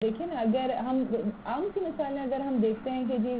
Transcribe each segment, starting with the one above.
دیکھیں نا، اگر ہم عام سی مثالیں اگر ہم دیکھتے ہیں کہ جی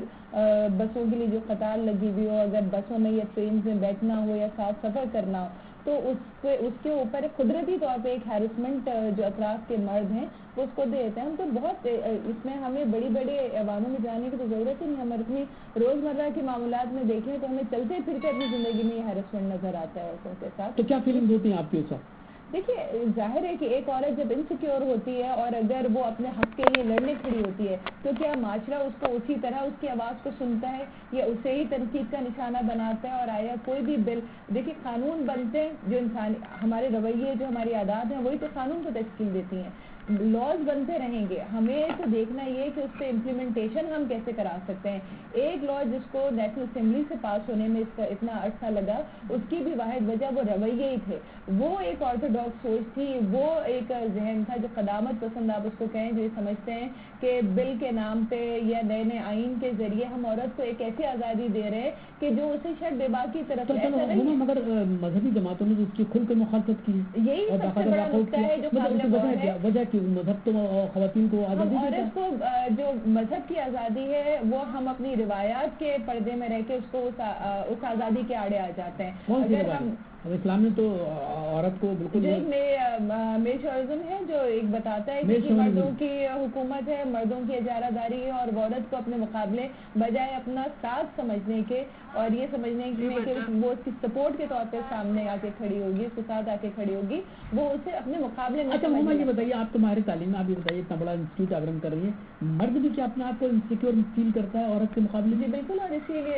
بسوں کے لیے جو قطار لگی ہوئی ہو، اگر بسوں میں یا ٹرین میں بیٹھنا ہو یا ساتھ سفر کرنا ہو، تو اس کے اوپر قدرتی طور پہ ایک ہیرسمنٹ جو اطراف کے مرد ہیں وہ اس کو دیتے ہیں. ہم تو بہت اس میں ہمیں بڑی بڑی عواموں میں جانے کی تو ضرورت ہی نہیں. ہم اپنی روزمرہ کے معاملات میں دیکھیں تو ہمیں چلتے پھرتے اپنی زندگی میں یہ ہیرسمنٹ نظر آتا ہے عورتوں کے ساتھ. تو کیا فیلنگ ہوتی ہیں آپ کے ساتھ؟ دیکھیے، ظاہر ہے کہ ایک عورت جب انسیکیور ہوتی ہے اور اگر وہ اپنے حق کے لیے لڑنے کھڑی ہوتی ہے تو کیا معاشرہ اس کو اسی طرح اس کی آواز کو سنتا ہے یا اسے ہی تنقید کا نشانہ بناتا ہے؟ اور آیا کوئی بھی بل، دیکھیے قانون بنتے ہیں جو انسانی ہمارے رویے جو ہماری عادات ہیں وہی تو قانون کو تشکیل دیتی ہیں. لاز بنتے رہیں گے، ہمیں تو دیکھنا یہ کہ اس پہ امپلیمنٹیشن ہم کیسے کرا سکتے ہیں. ایک لا جس کو نیشنل اسمبلی سے پاس ہونے میں اس کا اتنا عرصہ لگا، اس کی بھی واحد وجہ وہ رویے ہی تھے. وہ ایک آرتھوڈاکس سوچ تھی، وہ ایک ذہن تھا جو قدامت پسند آپ اس کو کہیں، جو یہ سمجھتے ہیں کہ بل کے نام پہ یا نئے نئے آئین کے ذریعے ہم عورت کو ایک ایسی آزادی دے رہے ہیں کہ جو اسے شاید بے باکی طرف ایسا نہیں ہے. مگر مذہبی جماعتوں نے اس کی کھل کے مخالفت کی، یہی سب سے بڑا نقطہ ہے جو قابل غور ہے. وجہ کی مذہب تو خواتین کو آزادی دیتا ہے. عورت کو جو مذہب کی آزادی ہے وہ ہم اپنی روایات کے پردے میں رہ کے اس کو اس آزادی کے آڑے آ جاتے ہیں. اگر ہم اسلام نے تو عورت کو بالکل جو ایک میشورزم ہے جو ایک بتاتا ہے کہ مردوں کی حکومت ہے، مردوں کی اجارہ داری ہے، اور عورت کو اپنے مقابلے بجائے اپنا ساتھ سمجھنے کے اور یہ سمجھنے کے کہ وہ اس کی سپورٹ کے طور پہ سامنے آ کے کھڑی ہوگی، اس کے ساتھ آ کے کھڑی ہوگی، وہ اسے اپنے مقابلے میں. اچھا محمد، یہ بتائیے آپ تو ماہر تعلیم میں، آپ یہ بتائیے اتنا بڑا انسٹیٹیوٹ آپ رن کر رہی ہیں، مرد بھی کیا اپنے آپ کو انسیکیور فیل کرتا ہے عورت کے مقابلے میں؟ جی بالکل، اور اسی لیے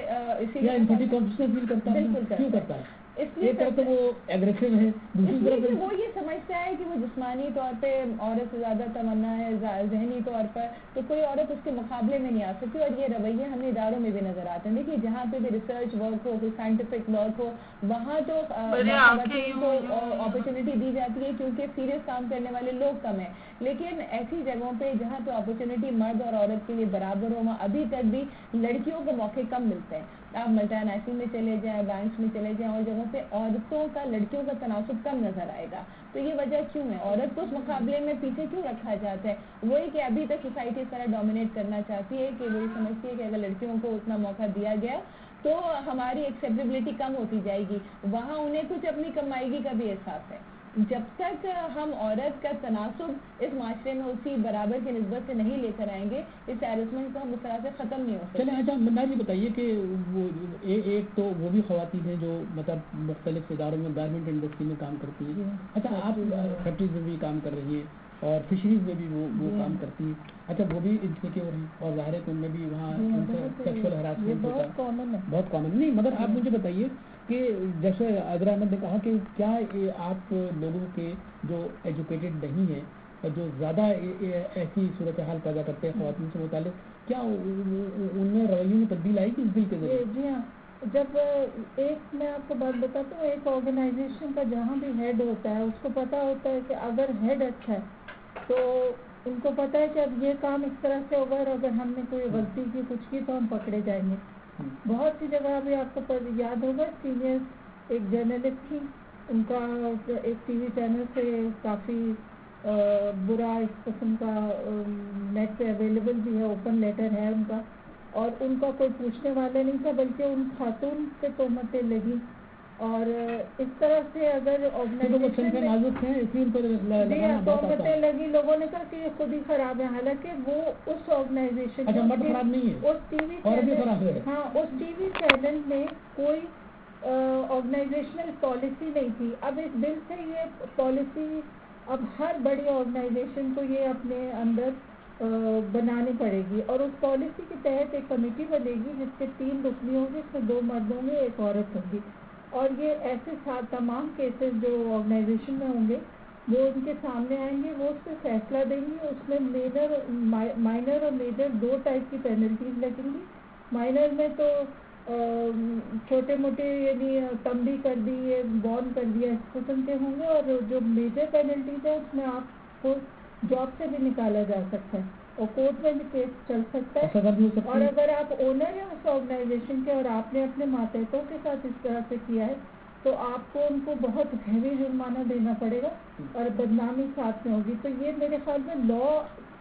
فیل کرتا ہے. کیوں کرتا ہے؟ ایک طرف تو وہ ایگریسو ہے، دوسری طرف وہ یہ سمجھتا ہے کہ وہ جسمانی طور پہ عورت سے زیادہ تمنا ہے، ذہنی طور پر تو کوئی عورت اس کے مقابلے میں نہیں آ سکتی. اور یہ رویے ہمیں اداروں میں بھی نظر آتے ہیں. دیکھیے جہاں پہ بھی ریسرچ ورک ہو، کوئی سائنٹیفک ورک ہو، وہاں تو خواتین کو اپرچونیٹی دی جاتی ہے کیونکہ سیریس کام کرنے والے لوگ کم ہیں. لیکن ایسی جگہوں پہ جہاں پہ اپرچونیٹی مرد اور عورت کے لیے برابر ہو، وہاں ابھی تک بھی لڑکیوں کو موقع کم ملتے ہیں. آپ ملٹا نیشنل میں چلے جائیں، بینکس میں چلے جائیں، اور جگہوں پہ عورتوں کا لڑکیوں کا تناسب کم نظر آئے گا. تو یہ وجہ کیوں ہے؟ عورت کو اس مقابلے میں پیچھے کیوں رکھا جاتا ہے؟ وہی کہ ابھی تک سوسائٹی اس طرح ڈومینیٹ کرنا چاہتی ہے کہ وہی سمجھتی ہے کہ اگر لڑکیوں کو اتنا موقع دیا گیا تو ہماری ایکسیپٹیبلٹی کم ہوتی جائے گی. وہاں انہیں کچھ اپنی کمائیگی کا بھی احساس ہے. جب تک ہم عورت کا تناسب اس معاشرے میں اسی برابر کی نسبت سے نہیں لے کر آئیں گے، اس ہیرسمنٹ کو ہم اس طرح سے ختم نہیں ہو سکتے. چلیں اچھا منا جی بتائیے کہ وہ ایک تو وہ بھی خواتین ہیں جو مطلب مختلف اداروں میں گارمنٹ انڈسٹری میں کام کرتی ہیں. اچھا آپ فیکٹریز میں بھی کام کر رہی ہیں اور فشریز میں بھی وہ کام کرتی ہیں. اچھا وہ بھی انسیکیور ہیں اور ظاہر ہے کہ ان میں بھی وہاں سیکشل ہراسمنٹ ہوتا ہے، بہت کامن نہیں. مگر آپ مجھے بتائیے کہ جیسے عذرا احمد نے کہا کہ کیا آپ لوگوں کے جو ایجوکیٹڈ نہیں ہیں، جو زیادہ ایسی صورتحال پیدا کرتے ہیں خواتین سے متعلق، کیا ان میں رویوں میں تبدیل آئی کہ اس بل کے ذریعے؟ جی ہاں. جب ایک میں آپ کو بات بتاتا ہوں، ایک آرگنائزیشن کا جہاں بھی ہیڈ ہوتا ہے اس کو پتا ہوتا ہے کہ اگر ہیڈ اچھا ہے تو ان کو پتا ہے کہ اب یہ کام اس طرح سے ہوگا، اور اگر ہم نے کوئی غلطی کی کچھ کی تو ہم پکڑے جائیں گے. بہت سی جگہ بھی آپ کو یاد ہوگا، سینئر ایک جرنلسٹ تھی، ان کا ایک ٹی وی چینل سے کافی برا اس قسم کا نیٹ پہ اویلیبل بھی ہے، اوپن لیٹر ہے ان کا، اور ان کا کوئی پوچھنے والا نہیں تھا، بلکہ ان خاتون پہ تہمتیں لگی. اور اس طرح سے اگر آرگنائزیشن تہمتیں لگی، لوگوں نے کہا کہ یہ خود ہی خراب ہے. حالانکہ وہ اس آرگنائزیشن اس ٹی وی چینل میں کوئی آرگنائزیشنل پالیسی نہیں تھی. اب اس بل سے یہ پالیسی اب ہر بڑی آرگنائزیشن کو یہ اپنے اندر بنانی پڑے گی، اور اس پالیسی کے تحت ایک کمیٹی بنے گی جس کے 3 رکن ہوں گے، اس میں 2 مرد ہوں گے، 1 عورت ہوگی. اور یہ ایسے تمام کیسز جو آرگنائزیشن میں ہوں گے وہ ان کے سامنے آئیں گے، وہ اس پہ فیصلہ دیں گی. اس میں مائنر اور میجر 2 ٹائپ کی پینلٹیز لگیں گی. مائنر میں تو چھوٹے موٹے یعنی تنبیہ کر دی، یہ بان کر دیا، اس قسم کے ہوں گے. اور جو میجر پینلٹیز ہے اس میں آپ کو جاب سے بھی نکالا جا سکتا ہے اور کورٹ میں بھی کیس چل سکتا ہے. اور اگر آپ اونر ہیں اس آرگنائزیشن کے اور آپ نے اپنے ماتحتوں کے ساتھ اس طرح سے کیا ہے تو آپ کو ان کو بہت ہیوی جرمانہ دینا پڑے گا اور بدنامی ساتھ میں ہوگی. تو یہ میرے خیال میں لا